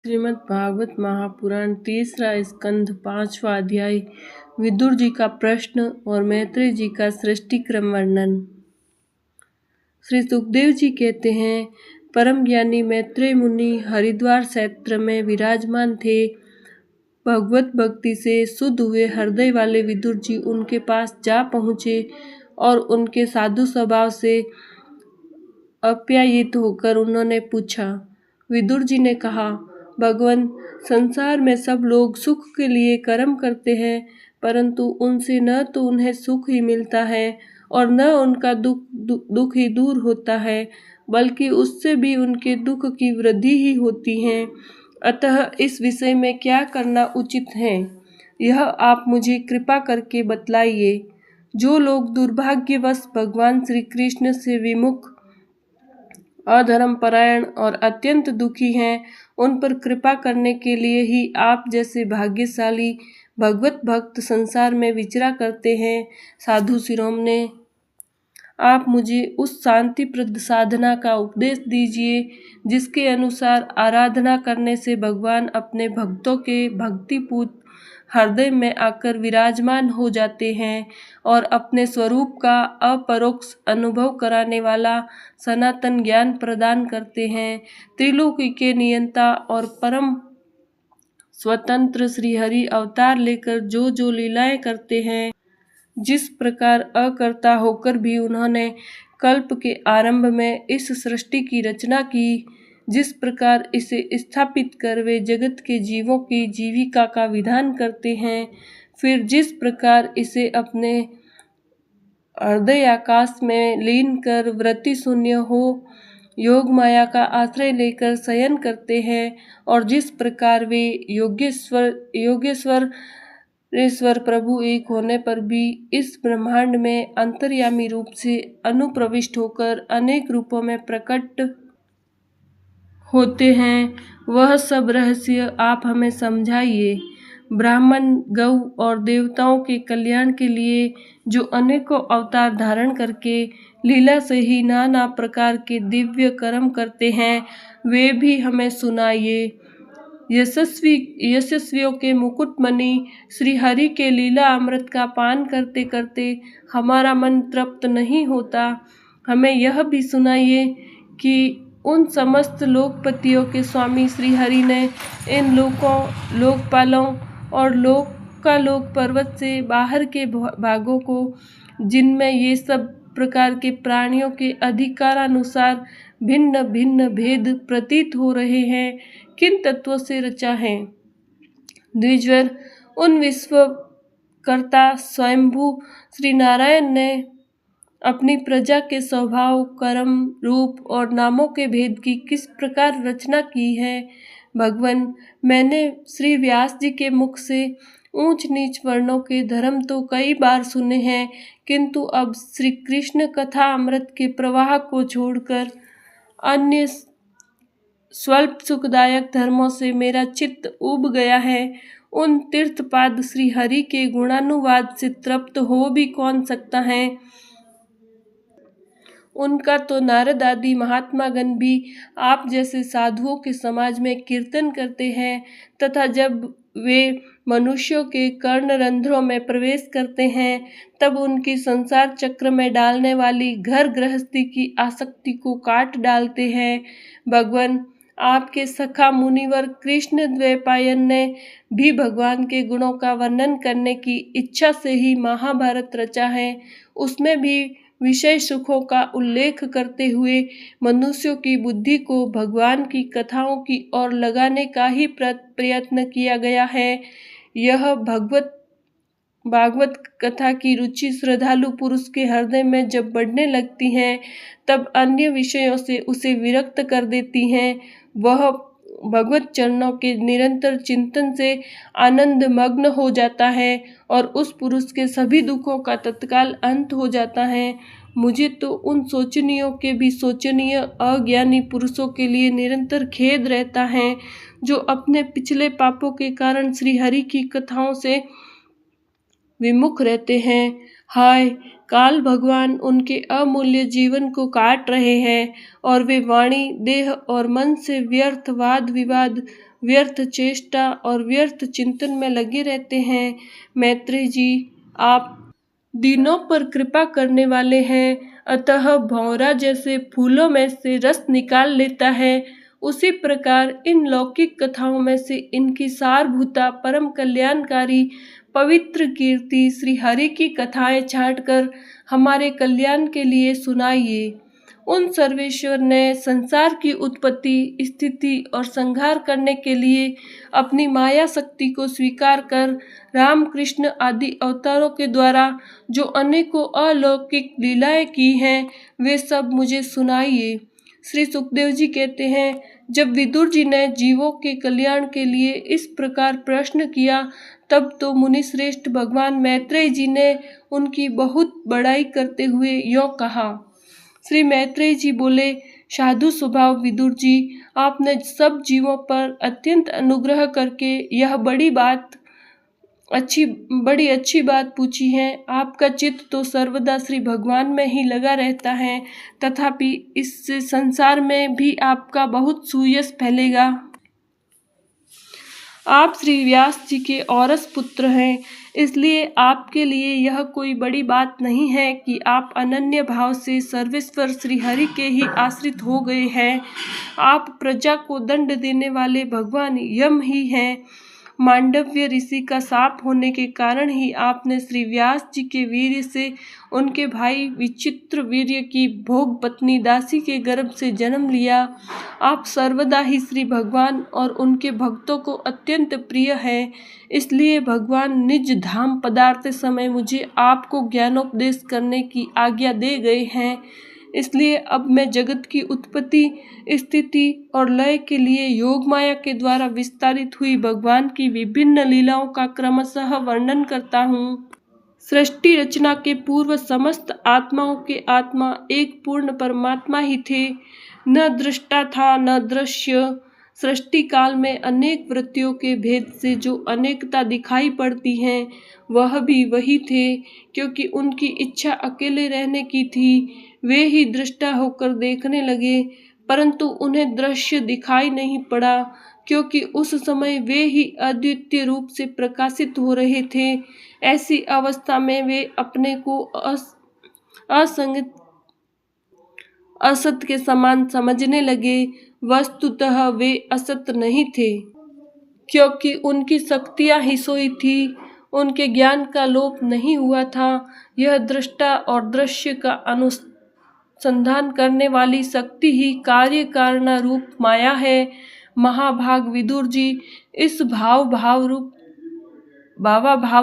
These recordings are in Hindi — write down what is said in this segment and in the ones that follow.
श्रीमद् भागवत महापुराण तीसरा स्कंध पांचवा अध्याय। विदुर जी का प्रश्न और मैत्रेय जी का सृष्टि क्रम वर्णन। श्री सुखदेव जी कहते हैं, परम ज्ञानी मैत्रेय मुनि हरिद्वार क्षेत्र में विराजमान थे। भगवत भक्ति से शुद्ध हुए हृदय वाले विदुर जी उनके पास जा पहुँचे और उनके साधु स्वभाव से आप्यायित होकर उन्होंने पूछा। विदुर जी ने कहा, भगवान, संसार में सब लोग सुख के लिए कर्म करते हैं, परंतु उनसे न तो उन्हें सुख ही मिलता है और न उनका दुख ही दूर होता है, बल्कि उससे भी उनके दुख की वृद्धि ही होती है। अतः इस विषय में क्या करना उचित है, यह आप मुझे कृपा करके बतलाइए। जो लोग दुर्भाग्यवश भगवान श्री कृष्ण से विमुख, अधर्म परायण और अत्यंत दुखी हैं, उन पर कृपा करने के लिए ही आप जैसे भाग्यशाली भगवत भक्त संसार में विचरा करते हैं। साधु शिरोमणे, आप मुझे उस शांतिप्रद साधना का उपदेश दीजिए जिसके अनुसार आराधना करने से भगवान अपने भक्तों के भक्तिपूत हृदय में आकर विराजमान हो जाते हैं और अपने स्वरूप का अपरोक्ष अनुभव कराने वाला सनातन ज्ञान प्रदान करते हैं। त्रिलोकी के नियंता और परम स्वतंत्र श्रीहरि अवतार लेकर जो जो लीलाएं करते हैं, जिस प्रकार अकर्ता होकर भी उन्होंने कल्प के आरंभ में इस सृष्टि की रचना की, जिस प्रकार इसे स्थापित कर वे जगत के जीवों की जीविका का विधान करते हैं, फिर जिस प्रकार इसे अपने हृदय आकाश में लीन कर वृत्ति शून्य हो योग माया का आश्रय लेकर शयन करते हैं, और जिस प्रकार वे योगेश्वर प्रभु एक होने पर भी इस ब्रह्मांड में अंतर्यामी रूप से अनुप्रविष्ट होकर अनेक रूपों में प्रकट होते हैं, वह सब रहस्य आप हमें समझाइए। ब्राह्मण, गौ और देवताओं के कल्याण के लिए जो अनेकों अवतार धारण करके लीला से ही नाना प्रकार के दिव्य कर्म करते हैं, वे भी हमें सुनाइए। यशस्वियों के मुकुटमणि श्री हरि के लीला अमृत का पान करते करते हमारा मन तृप्त नहीं होता। हमें यह भी सुनाइए कि उन समस्त लोकपतियों के स्वामी श्री हरि ने इन लोकपालों और लोकालोक पर्वत से बाहर के भागों को, जिनमें ये सब प्रकार के प्राणियों के अधिकारानुसार भिन्न भिन्न भेद प्रतीत हो रहे हैं, किन तत्वों से रचा है। द्विजवर, उन विश्वकर्ता स्वयंभू श्री नारायण ने अपनी प्रजा के स्वभाव, कर्म, रूप और नामों के भेद की किस प्रकार रचना की है। भगवान, मैंने श्री व्यास जी के मुख से ऊंच नीच वर्णों के धर्म तो कई बार सुने हैं, किंतु अब श्री कृष्ण कथा अमृत के प्रवाह को छोड़कर अन्य स्वल्प सुखदायक धर्मों से मेरा चित्त उब गया है। उन तीर्थपाद श्री हरि के गुणानुवाद से तृप्त हो भी कौन सकता है। उनका तो नारद आदि महात्मागण भी आप जैसे साधुओं के समाज में कीर्तन करते हैं, तथा जब वे मनुष्यों के कर्णरंध्रों में प्रवेश करते हैं, तब उनकी संसार चक्र में डालने वाली घर गृहस्थी की आसक्ति को काट डालते हैं। भगवान, आपके सखा मुनिवर कृष्ण द्वैपायन ने भी भगवान के गुणों का वर्णन करने की इच्छा से ही महाभारत रचा है। उसमें भी विषय सुखों का उल्लेख करते हुए मनुष्यों की बुद्धि को भगवान की कथाओं की ओर लगाने का ही प्रयत्न किया गया है। यह भागवत कथा की रुचि श्रद्धालु पुरुष के हृदय में जब बढ़ने लगती है, तब अन्य विषयों से उसे विरक्त कर देती हैं। वह भगवत चरणों के निरंतर चिंतन से आनंद मग्न हो जाता है और उस पुरुष के सभी दुखों का तत्काल अंत हो जाता है। मुझे तो उन सोचनीयों के भी सोचनीय अज्ञानी पुरुषों के लिए निरंतर खेद रहता है, जो अपने पिछले पापों के कारण श्री हरि की कथाओं से विमुख रहते हैं। हाय, काल भगवान उनके अमूल्य जीवन को काट रहे हैं और वे वाणी, देह और मन से व्यर्थ वाद विवाद, व्यर्थ चेष्टा और व्यर्थ चिंतन में लगे रहते हैं। मैत्रेय जी, आप दीनों पर कृपा करने वाले हैं, अतः भौरा जैसे फूलों में से रस निकाल लेता है, उसी प्रकार इन लौकिक कथाओं में से इनकी सारभूता परम कल्याणकारी पवित्र कीर्ति श्री हरि की कथाएं छांटकर हमारे कल्याण के लिए सुनाइए। उन सर्वेश्वर ने संसार की उत्पत्ति, स्थिति और संहार करने के लिए अपनी माया शक्ति को स्वीकार कर राम कृष्ण आदि अवतारों के द्वारा जो अनेकों अलौकिक लीलाएं की हैं, वे सब मुझे सुनाइए। श्री सुखदेव जी कहते हैं, जब विदुर जी ने जीवों के कल्याण के लिए इस प्रकार प्रश्न किया, तब तो मुनि श्रेष्ठ भगवान मैत्रेय जी ने उनकी बहुत बड़ाई करते हुए यों कहा। श्री मैत्रेय जी बोले, साधु स्वभाव विदुर जी, आपने सब जीवों पर अत्यंत अनुग्रह करके यह बड़ी अच्छी बात पूछी है। आपका चित्त तो सर्वदा श्री भगवान में ही लगा रहता है, तथापि इस संसार में भी आपका बहुत सुयश फैलेगा। आप श्री व्यास जी के औरस पुत्र हैं, इसलिए आपके लिए यह कोई बड़ी बात नहीं है कि आप अनन्य भाव से सर्वेश्वर श्री हरि के ही आश्रित हो गए हैं। आप प्रजा को दंड देने वाले भगवान यम ही हैं। मांडव्य ऋषि का शाप होने के कारण ही आपने श्री व्यास जी के वीर्य से उनके भाई विचित्र वीर्य की भोग पत्नी दासी के गर्भ से जन्म लिया। आप सर्वदा ही श्री भगवान और उनके भक्तों को अत्यंत प्रिय है, इसलिए भगवान निज धाम पधारते समय मुझे आपको ज्ञानोपदेश करने की आज्ञा दे गए हैं। इसलिए अब मैं जगत की उत्पत्ति, स्थिति और लय के लिए योग माया के द्वारा विस्तारित हुई भगवान की विभिन्न लीलाओं का क्रमशः वर्णन करता हूँ। सृष्टि रचना के पूर्व समस्त आत्माओं के आत्मा एक पूर्ण परमात्मा ही थे, न दृष्टा था न दृश्य। सृष्टि काल में अनेक वृत्तियों के भेद से जो अनेकता दिखाई पड़ती हैं, वह भी वही थे, क्योंकि उनकी इच्छा अकेले रहने की थी। वे ही दृष्टा होकर देखने लगे, परंतु उन्हें दृश्य दिखाई नहीं पड़ा, क्योंकि उस समय वे ही अद्वितीय रूप से प्रकाशित हो रहे थे। ऐसी अवस्था में वे अपने को असंग असत के समान समझने लगे। वस्तुतः वे असत नहीं थे, क्योंकि उनकी शक्तियां ही सोई थी, उनके ज्ञान का लोप नहीं हुआ था। यह दृष्टा और दृश्य का अनुसंधान करने वाली शक्ति ही कार्य कारणा रूप माया है। महाभाग विदुर जी, इस भाव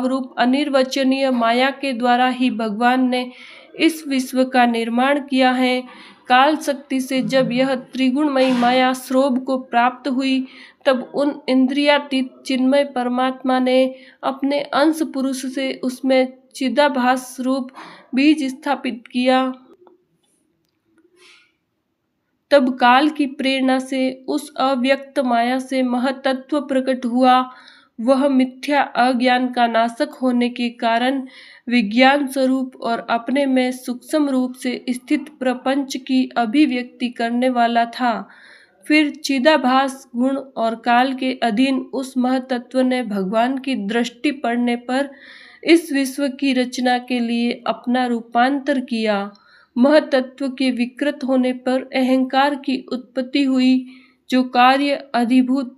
रूप अनिर्वचनीय माया के द्वारा ही भगवान ने इस विश्व का निर्माण किया है। काल शक्ति से जब यह त्रिगुणमयी माया श्रोभ को प्राप्त हुई, तब उन इंद्रियातीत चिन्मय परमात्मा ने अपने अंश पुरुष से उसमें चिदाभास रूप बीज स्थापित किया। तब काल की प्रेरणा से उस अव्यक्त माया से महतत्व प्रकट हुआ। वह मिथ्या अज्ञान का नाशक होने के कारण विज्ञान स्वरूप और अपने में सूक्ष्म रूप से स्थित प्रपंच की अभिव्यक्ति करने वाला था। फिर चिदाभास गुण और काल के अधीन उस महतत्व ने भगवान की दृष्टि पड़ने पर इस विश्व की रचना के लिए अपना रूपांतर किया। महतत्व के विकृत होने पर अहंकार की उत्पत्ति हुई, जो कार्य अधिभूत,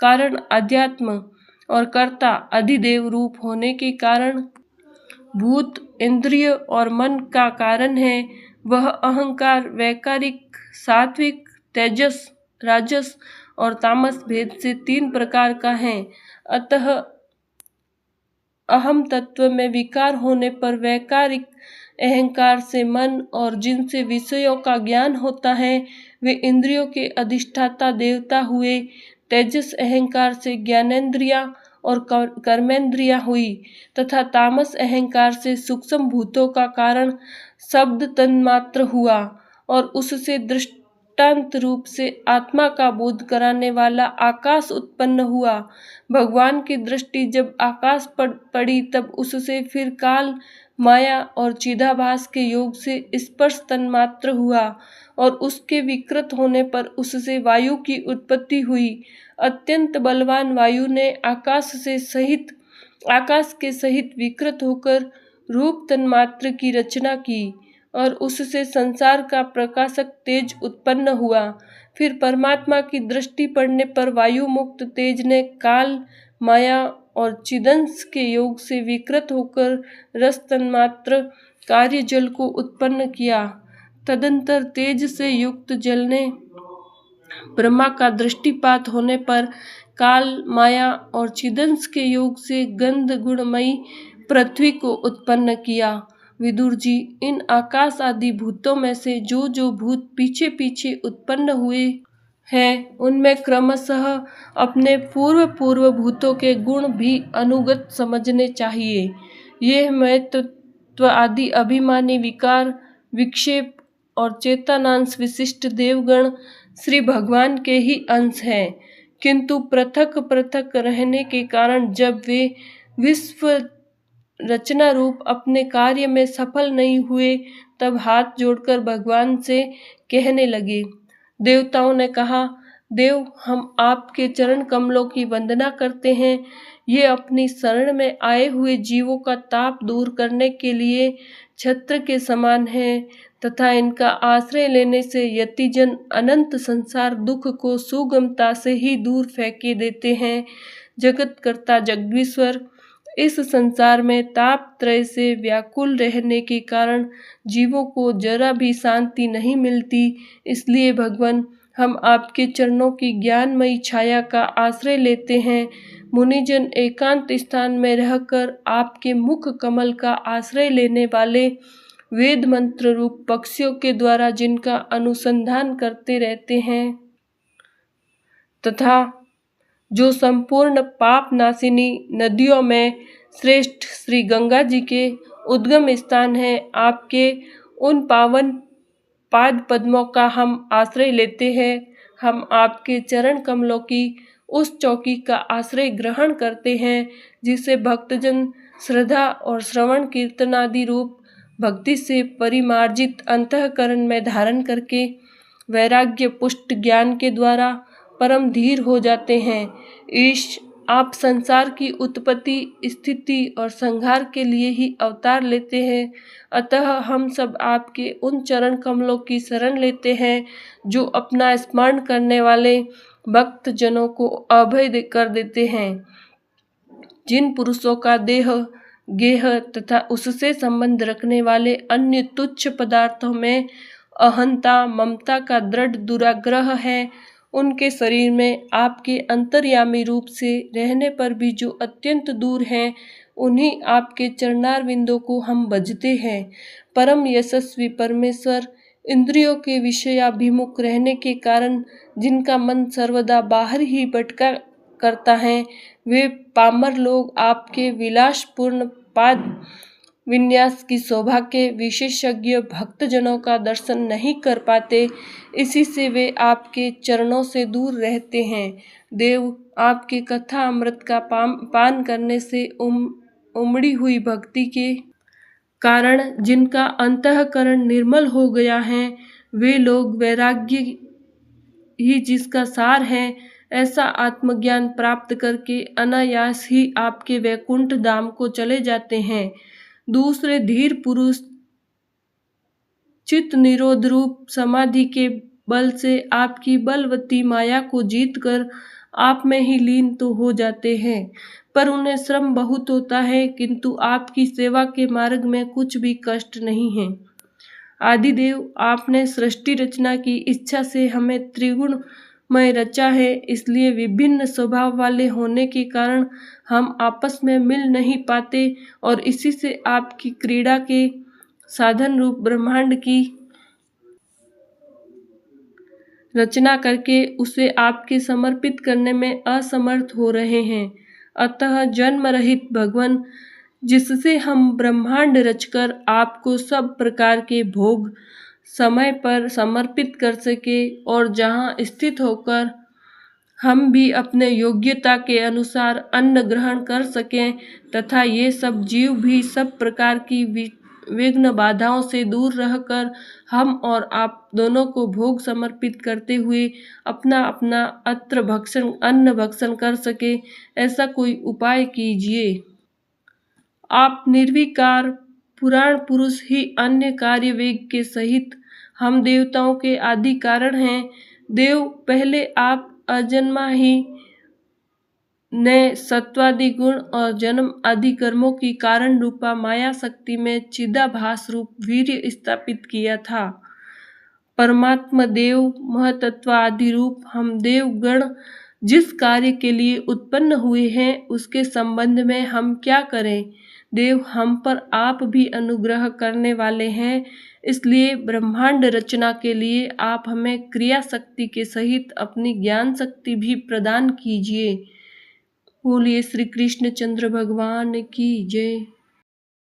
कारण अध्यात्म और कर्ता अधिदेव रूप होने के कारण भूत, इंद्रिय और मन का कारण है। वह अहंकार वैकारिक, सात्विक, तेजस, राजस और तामस भेद से 3 प्रकार का है। अतः अहम तत्व में विकार होने पर वैकारिक अहंकार से मन और जिनसे विषयों का ज्ञान होता है, वे इंद्रियों के अधिष्ठाता देवता हुए। तेजस अहंकार से ज्ञानेंद्रिया और कर्मेंद्रिया हुई, तथा तामस अहंकार से सूक्ष्म भूतों का कारण शब्द तन्मात्र हुआ और उससे दृष्टांत रूप से आत्मा का बोध कराने वाला आकाश उत्पन्न हुआ। भगवान की दृष्टि जब आकाश पर पड़ी तब उससे फिर काल, माया और चिदाभास के योग से स्पर्श तन्मात्र हुआ और उसके विकृत होने पर उससे वायु की उत्पत्ति हुई। अत्यंत बलवान वायु ने आकाश के सहित विकृत होकर रूप तन्मात्र की रचना की और उससे संसार का प्रकाशक तेज उत्पन्न हुआ। फिर परमात्मा की दृष्टि पड़ने पर वायु मुक्त तेज ने काल, माया और चिदंश के योग से विकृत होकर रस तन्मात्र कार्य जल को उत्पन्न किया। तदंतर तेज से युक्त जल ने ब्रह्मा का दृष्टिपात होने पर काल, माया और चिदंश के योग से गंध गुणमयी पृथ्वी को उत्पन्न किया। विदुर जी, इन आकाश आदि भूतों में से जो जो भूत पीछे पीछे उत्पन्न हुए हैं उनमें क्रमशः अपने पूर्व भूतों के गुण भी अनुगत समझने चाहिए। ये महत्त्व आदि अभिमानी विकार, विक्षेप और चेतनांश विशिष्ट देवगण श्री भगवान के ही अंश हैं, किंतु पृथक पृथक रहने के कारण जब वे विश्व रचना रूप अपने कार्य में सफल नहीं हुए तब हाथ जोड़कर भगवान से कहने लगे। देवताओं ने कहा, देव, हम आपके चरण कमलों की वंदना करते हैं। ये अपनी शरण में आए हुए जीवों का ताप दूर करने के लिए छत्र के समान है तथा इनका आश्रय लेने से यतिजन अनंत संसार दुख को सुगमता से ही दूर फेंके देते हैं। जगतकर्ता जगदीश्वर, इस संसार में ताप त्रय से व्याकुल रहने के कारण जीवों को जरा भी शांति नहीं मिलती। इसलिए भगवान, हम आपके चरणों की ज्ञानमयी छाया का आश्रय लेते हैं। मुनिजन एकांत स्थान में रहकर आपके मुख कमल का आश्रय लेने वाले वेद मंत्र रूप पक्षियों के द्वारा जिनका अनुसंधान करते रहते हैं तथा जो संपूर्ण पाप नाशिनी नदियों में श्रेष्ठ श्री गंगा जी के उद्गम स्थान है, आपके उन पावन पाद पद्मों का हम आश्रय लेते हैं। हम आपके चरण कमलों की उस चौकी का आश्रय ग्रहण करते हैं जिसे भक्तजन श्रद्धा और श्रवण कीर्तन आदि रूप भक्ति से परिमार्जित अंतःकरण में धारण करके वैराग्य पुष्ट ज्ञान के द्वारा परम धीर हो जाते हैं। ईश, आप संसार की उत्पत्ति, स्थिति और संहार के लिए ही अवतार लेते हैं, अतः हम सब आपके उन चरण कमलों की शरण लेते हैं जो अपना स्मरण करने वाले भक्त जनों को अभय कर देते हैं। जिन पुरुषों का देह, गेह तथा उससे संबंध रखने वाले अन्य तुच्छ पदार्थों में अहंता, ममता का दृढ़ दुराग्रह है, उनके शरीर में आपके अंतर्यामी रूप से रहने पर भी जो अत्यंत दूर हैं, उन्हीं आपके चरणारविंदों को हम भजते हैं। परम यशस्वी परमेश्वर, इंद्रियों के विषयाभिमुख रहने के कारण जिनका मन सर्वदा बाहर ही भटका करता है, वे पामर लोग आपके विलासपूर्ण पाद विन्यास की शोभा के विशेषज्ञ भक्तजनों का दर्शन नहीं कर पाते, इसी से वे आपके चरणों से दूर रहते हैं। देव, आपके कथा अमृत का पान करने से उमड़ी हुई भक्ति के कारण जिनका अंतःकरण निर्मल हो गया है, वे लोग वैराग्य ही जिसका सार है, ऐसा आत्मज्ञान प्राप्त करके अनायास ही आपके वैकुंठ धाम को चले जाते हैं। दूसरे धीर पुरुष चित्त निरोध रूप समाधि के बल से आपकी बलवती माया को जीतकर आप में ही लीन तो हो जाते हैं, पर उन्हें श्रम बहुत होता है, किंतु आपकी सेवा के मार्ग में कुछ भी कष्ट नहीं है। आदिदेव, आपने सृष्टि रचना की इच्छा से हमें त्रिगुणमय रचा है, इसलिए विभिन्न स्वभाव वाले होने के कारण हम आपस में मिल नहीं पाते और इसी से आपकी क्रीड़ा के साधन रूप ब्रह्मांड की रचना करके उसे आपके समर्पित करने में असमर्थ हो रहे हैं। अतः जन्म रहित भगवान, जिससे हम ब्रह्मांड रचकर आपको सब प्रकार के भोग समय पर समर्पित कर सके और जहाँ स्थित होकर हम भी अपने योग्यता के अनुसार अन्न ग्रहण कर सकें तथा ये सब जीव भी सब प्रकार की विघ्न बाधाओं से दूर रहकर हम और आप दोनों को भोग समर्पित करते हुए अपना अपना अन्न भक्षण कर सके, ऐसा कोई उपाय कीजिए। आप निर्विकार पुराण पुरुष ही अन्य कार्य वेग के सहित हम देवताओं के आदि कारण हैं। देव पहले आप अजन्मा ही ने सत्वादि गुण और जन्म आदि कर्मों की कारण रूपा माया शक्ति में चिदाभास रूप वीर्य स्थापित किया था। परमात्मा देव महतत्व आदि रूप हम देव गण जिस कार्य के लिए उत्पन्न हुए हैं उसके संबंध में हम क्या करें। देव हम पर आप भी अनुग्रह करने वाले हैं, इसलिए ब्रह्मांड रचना के लिए आप हमें क्रिया शक्ति के सहित अपनी ज्ञान शक्ति भी प्रदान कीजिए। बोलिए श्री कृष्ण चंद्र भगवान की जय।